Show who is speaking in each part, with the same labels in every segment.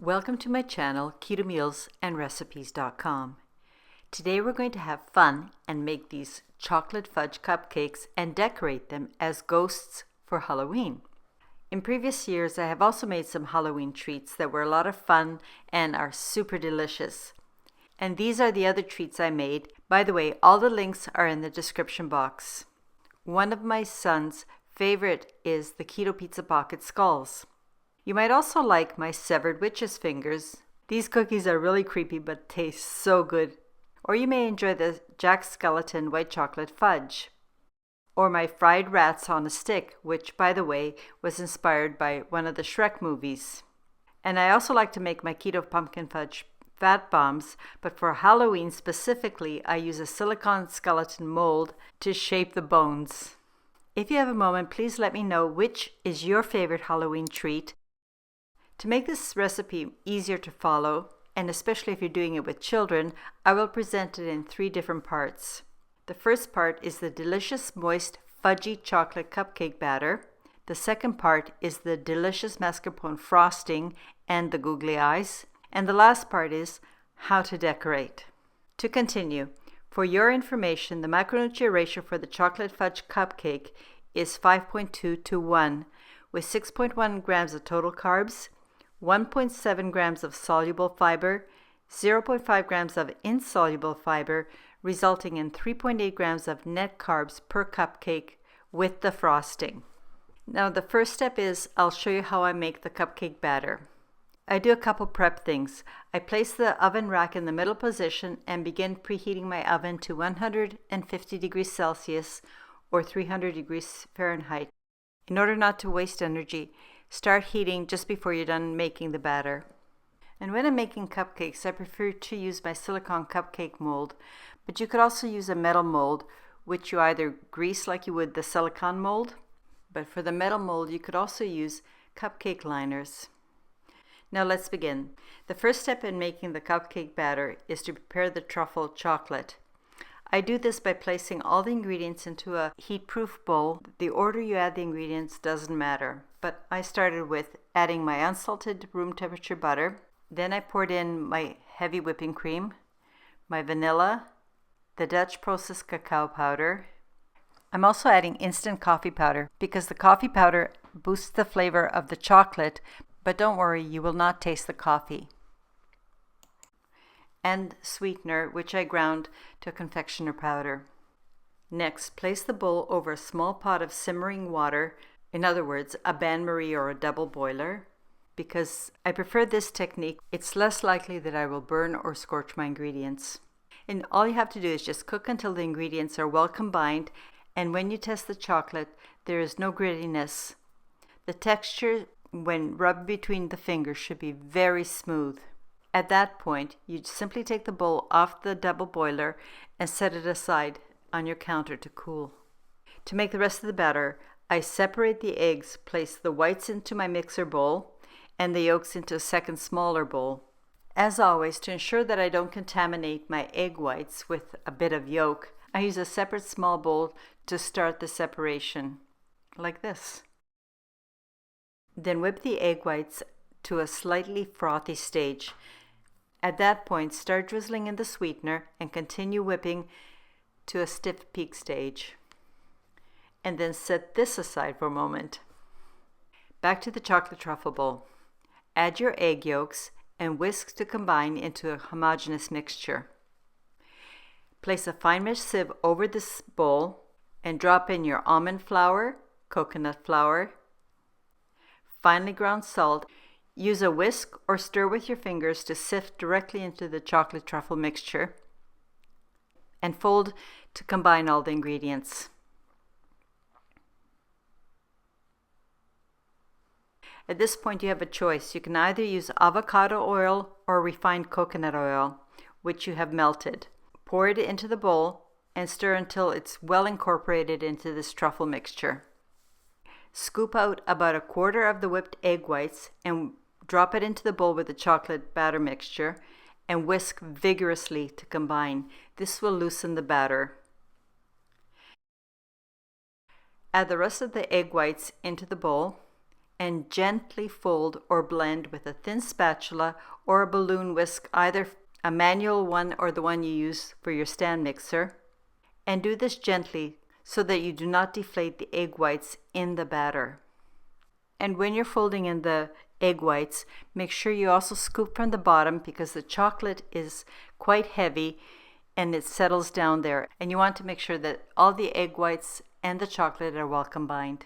Speaker 1: Welcome to my channel, ketomealsandrecipes.com. Today we're going to have fun and make these chocolate fudge cupcakes and decorate them as ghosts for Halloween. In previous years, I have also made some Halloween treats that were a lot of fun and are super delicious. And these are the other treats I made. By the way, all the links are in the description box. One of my son's favorite is the Keto Pizza Pocket Skulls. You might also like my severed witch's fingers. These cookies are really creepy but taste so good. Or you may enjoy the Jack Skellington white chocolate fudge. Or my fried rats on a stick, which, by the way, was inspired by one of the Shrek movies. And I also like to make my keto pumpkin fudge fat bombs, but for Halloween specifically, I use a silicone skeleton mold to shape the bones. If you have a moment, please let me know which is your favorite Halloween treat. To make this recipe easier to follow, and especially if you're doing it with children, I will present it in 3 different parts. The first part is the delicious, moist, fudgy chocolate cupcake batter. The second part is the delicious mascarpone frosting and the googly eyes. And the last part is how to decorate. To continue, for your information, the macronutrient ratio for the chocolate fudge cupcake is 5.2 to 1, with 6.1 grams of total carbs, 1.7 grams of soluble fiber, 0.5 grams of insoluble fiber, resulting in 3.8 grams of net carbs per cupcake with the frosting. Now the first step is I'll show you how I make the cupcake batter. I do a couple prep things. I place the oven rack in the middle position and begin preheating my oven to 150 degrees Celsius or 300 degrees Fahrenheit. In order not to waste energy, start heating just before you're done making the batter. And when I'm making cupcakes, I prefer to use my silicone cupcake mold, but you could also use a metal mold, which you either grease like you would the silicone mold, but for the metal mold, you could also use cupcake liners. Now let's begin. The first step in making the cupcake batter is to prepare the truffle chocolate. I do this by placing all the ingredients into a heat-proof bowl. The order you add the ingredients doesn't matter, but I started with adding my unsalted room temperature butter. Then I poured in my heavy whipping cream, my vanilla, the Dutch processed cacao powder. I'm also adding instant coffee powder because the coffee powder boosts the flavor of the chocolate, but don't worry, you will not taste the coffee. And sweetener, which I ground to a confectioner powder. Next, place the bowl over a small pot of simmering water, in other words, a bain-marie or a double boiler. Because I prefer this technique, it's less likely that I will burn or scorch my ingredients. And all you have to do is just cook until the ingredients are well combined, and when you test the chocolate, there is no grittiness. The texture, when rubbed between the fingers, should be very smooth. At that point, you simply take the bowl off the double boiler and set it aside on your counter to cool. To make the rest of the batter, I separate the eggs, place the whites into my mixer bowl, and the yolks into a second smaller bowl. As always, to ensure that I don't contaminate my egg whites with a bit of yolk, I use a separate small bowl to start the separation, like this. Then whip the egg whites to a slightly frothy stage. At that point, start drizzling in the sweetener and continue whipping to a stiff peak stage. And then set this aside for a moment. Back to the chocolate truffle bowl. Add your egg yolks and whisk to combine into a homogeneous mixture. Place a fine mesh sieve over this bowl and drop in your almond flour, coconut flour, finely ground salt. Use a whisk or stir with your fingers to sift directly into the chocolate truffle mixture, and fold to combine all the ingredients. At this point, you have a choice. You can either use avocado oil or refined coconut oil, which you have melted. Pour it into the bowl and stir until it's well incorporated into this truffle mixture. Scoop out about a quarter of the whipped egg whites and drop it into the bowl with the chocolate batter mixture and whisk vigorously to combine. This will loosen the batter. Add the rest of the egg whites into the bowl and gently fold or blend with a thin spatula or a balloon whisk, either a manual one or the one you use for your stand mixer. And do this gently so that you do not deflate the egg whites in the batter. And when you're folding in the egg whites, make sure you also scoop from the bottom because the chocolate is quite heavy and it settles down there. And you want to make sure that all the egg whites and the chocolate are well combined.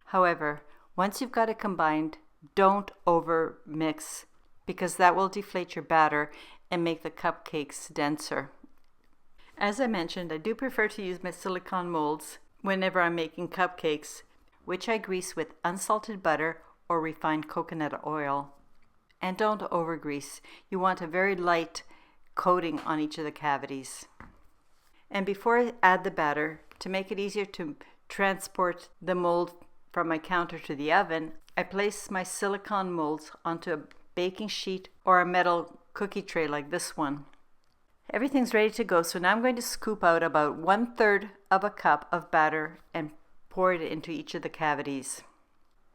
Speaker 1: However, once you've got it combined, don't over mix because that will deflate your batter and make the cupcakes denser. As I mentioned, I do prefer to use my silicone molds whenever I'm making cupcakes, which I grease with unsalted butter or refined coconut oil. And don't over grease. You want a very light coating on each of the cavities. And before I add the batter, to make it easier to transport the mold from my counter to the oven, I place my silicone molds onto a baking sheet or a metal cookie tray like this one. Everything's ready to go, so now I'm going to scoop out about 1/3 of a cup of batter and pour it into each of the cavities.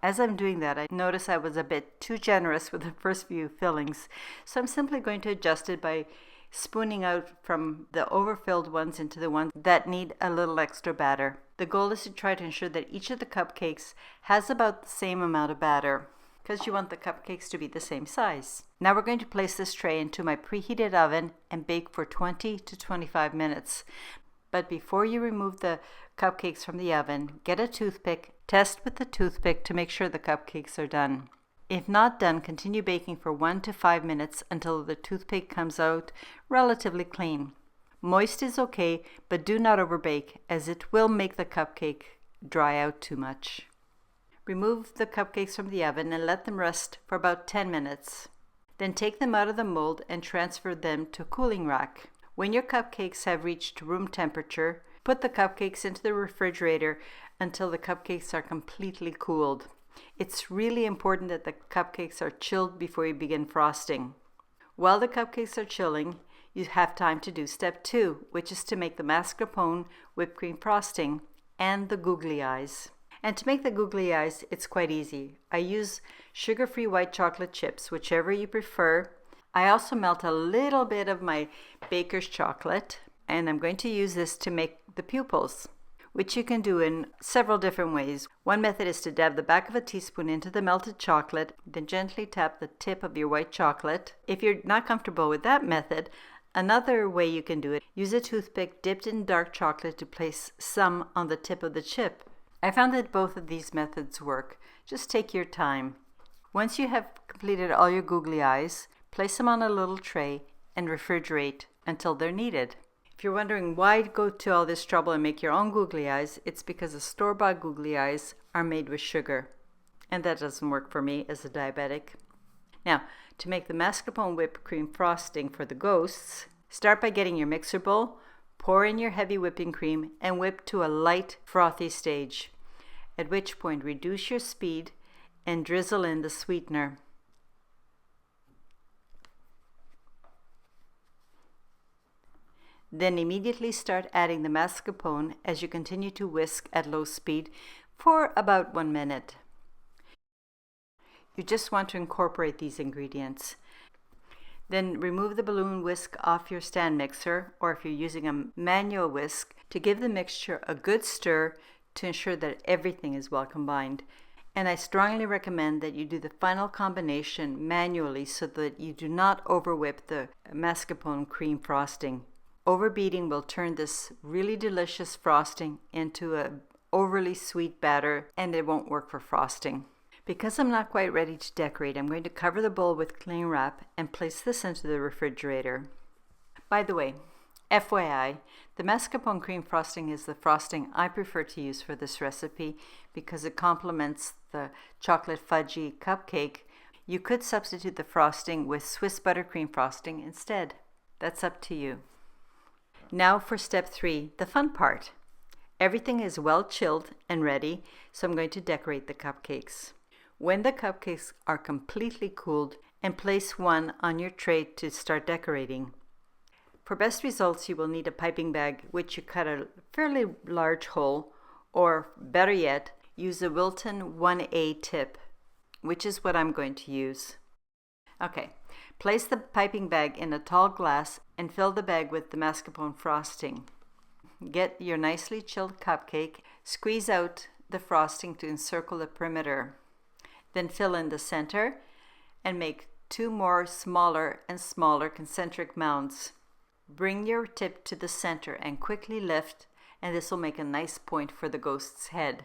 Speaker 1: As I'm doing that, I notice I was a bit too generous with the first few fillings, so I'm simply going to adjust it by spooning out from the overfilled ones into the ones that need a little extra batter. The goal is to try to ensure that each of the cupcakes has about the same amount of batter, because you want the cupcakes to be the same size. Now we're going to place this tray into my preheated oven and bake for 20 to 25 minutes. But before you remove the cupcakes from the oven, get a toothpick, test with the toothpick to make sure the cupcakes are done. If not done, continue baking for 1 to 5 minutes until the toothpick comes out relatively clean. Moist is okay, but do not overbake as it will make the cupcake dry out too much. Remove the cupcakes from the oven and let them rest for about 10 minutes. Then take them out of the mold and transfer them to a cooling rack. When your cupcakes have reached room temperature, put the cupcakes into the refrigerator until the cupcakes are completely cooled. It's really important that the cupcakes are chilled before you begin frosting. While the cupcakes are chilling, you have time to do step 2, which is to make the mascarpone whipped cream frosting and the googly eyes. And to make the googly eyes, it's quite easy. I use sugar-free white chocolate chips, whichever you prefer. I also melt a little bit of my baker's chocolate, and I'm going to use this to make the pupils, which you can do in several different ways. One method is to dab the back of a teaspoon into the melted chocolate, then gently tap the tip of your white chocolate. If you're not comfortable with that method, another way you can do it, use a toothpick dipped in dark chocolate to place some on the tip of the chip. I found that both of these methods work. Just take your time. Once you have completed all your googly eyes, place them on a little tray and refrigerate until they're needed. If you're wondering why go to all this trouble and make your own googly eyes, it's because the store-bought googly eyes are made with sugar. And that doesn't work for me as a diabetic. Now, to make the mascarpone whipped cream frosting for the ghosts, start by getting your mixer bowl, pour in your heavy whipping cream, and whip to a light frothy stage, at which point reduce your speed and drizzle in the sweetener. Then immediately start adding the mascarpone as you continue to whisk at low speed for about 1 minute. You just want to incorporate these ingredients. Then remove the balloon whisk off your stand mixer, or if you're using a manual whisk, to give the mixture a good stir to ensure that everything is well combined. And I strongly recommend that you do the final combination manually so that you do not overwhip the mascarpone cream frosting. Overbeating will turn this really delicious frosting into an overly sweet batter, and it won't work for frosting. Because I'm not quite ready to decorate, I'm going to cover the bowl with cling wrap and place this into the refrigerator. By the way, FYI, the mascarpone cream frosting is the frosting I prefer to use for this recipe because it complements the chocolate fudgy cupcake. You could substitute the frosting with Swiss buttercream frosting instead. That's up to you. Now for step 3, the fun part. Everything is well chilled and ready, so I'm going to decorate the cupcakes. When the cupcakes are completely cooled, and place one on your tray to start decorating. For best results, you will need a piping bag, which you cut a fairly large hole, or better yet, use a Wilton 1A tip which is what I'm going to use. Okay, place the piping bag in a tall glass and fill the bag with the mascarpone frosting. Get your nicely chilled cupcake, squeeze out the frosting to encircle the perimeter. Then fill in the center and make 2 more smaller and smaller concentric mounds. Bring your tip to the center and quickly lift, and this will make a nice point for the ghost's head.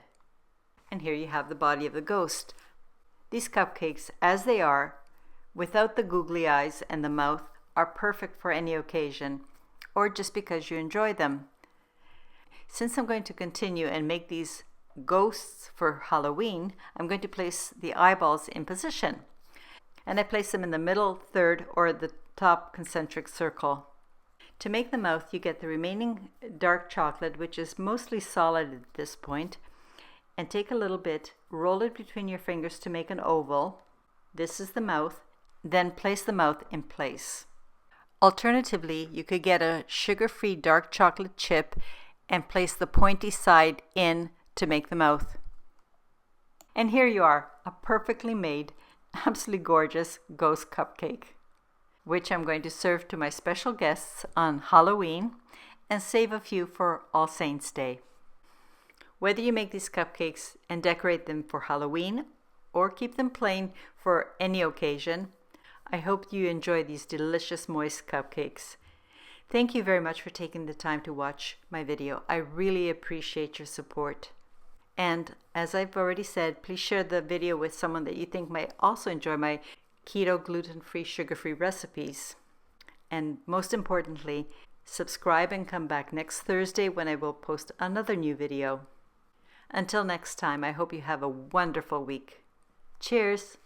Speaker 1: And here you have the body of the ghost. These cupcakes, as they are, without the googly eyes and the mouth, are perfect for any occasion, or just because you enjoy them. Since I'm going to continue and make these ghosts for Halloween, I'm going to place the eyeballs in position. And I place them in the middle third or the top concentric circle. To make the mouth, you get the remaining dark chocolate, which is mostly solid at this point, and take a little bit, roll it between your fingers to make an oval. This is the mouth. Then place the mouth in place. Alternatively, you could get a sugar-free dark chocolate chip and place the pointy side in to make the mouth. And here you are, a perfectly made, absolutely gorgeous ghost cupcake, which I'm going to serve to my special guests on Halloween and save a few for All Saints' Day. Whether you make these cupcakes and decorate them for Halloween or keep them plain for any occasion, I hope you enjoy these delicious moist cupcakes. Thank you very much for taking the time to watch my video. I really appreciate your support. And as I've already said, please share the video with someone that you think might also enjoy my keto, gluten-free, sugar-free recipes. And most importantly, subscribe and come back next Thursday when I will post another new video. Until next time, I hope you have a wonderful week. Cheers!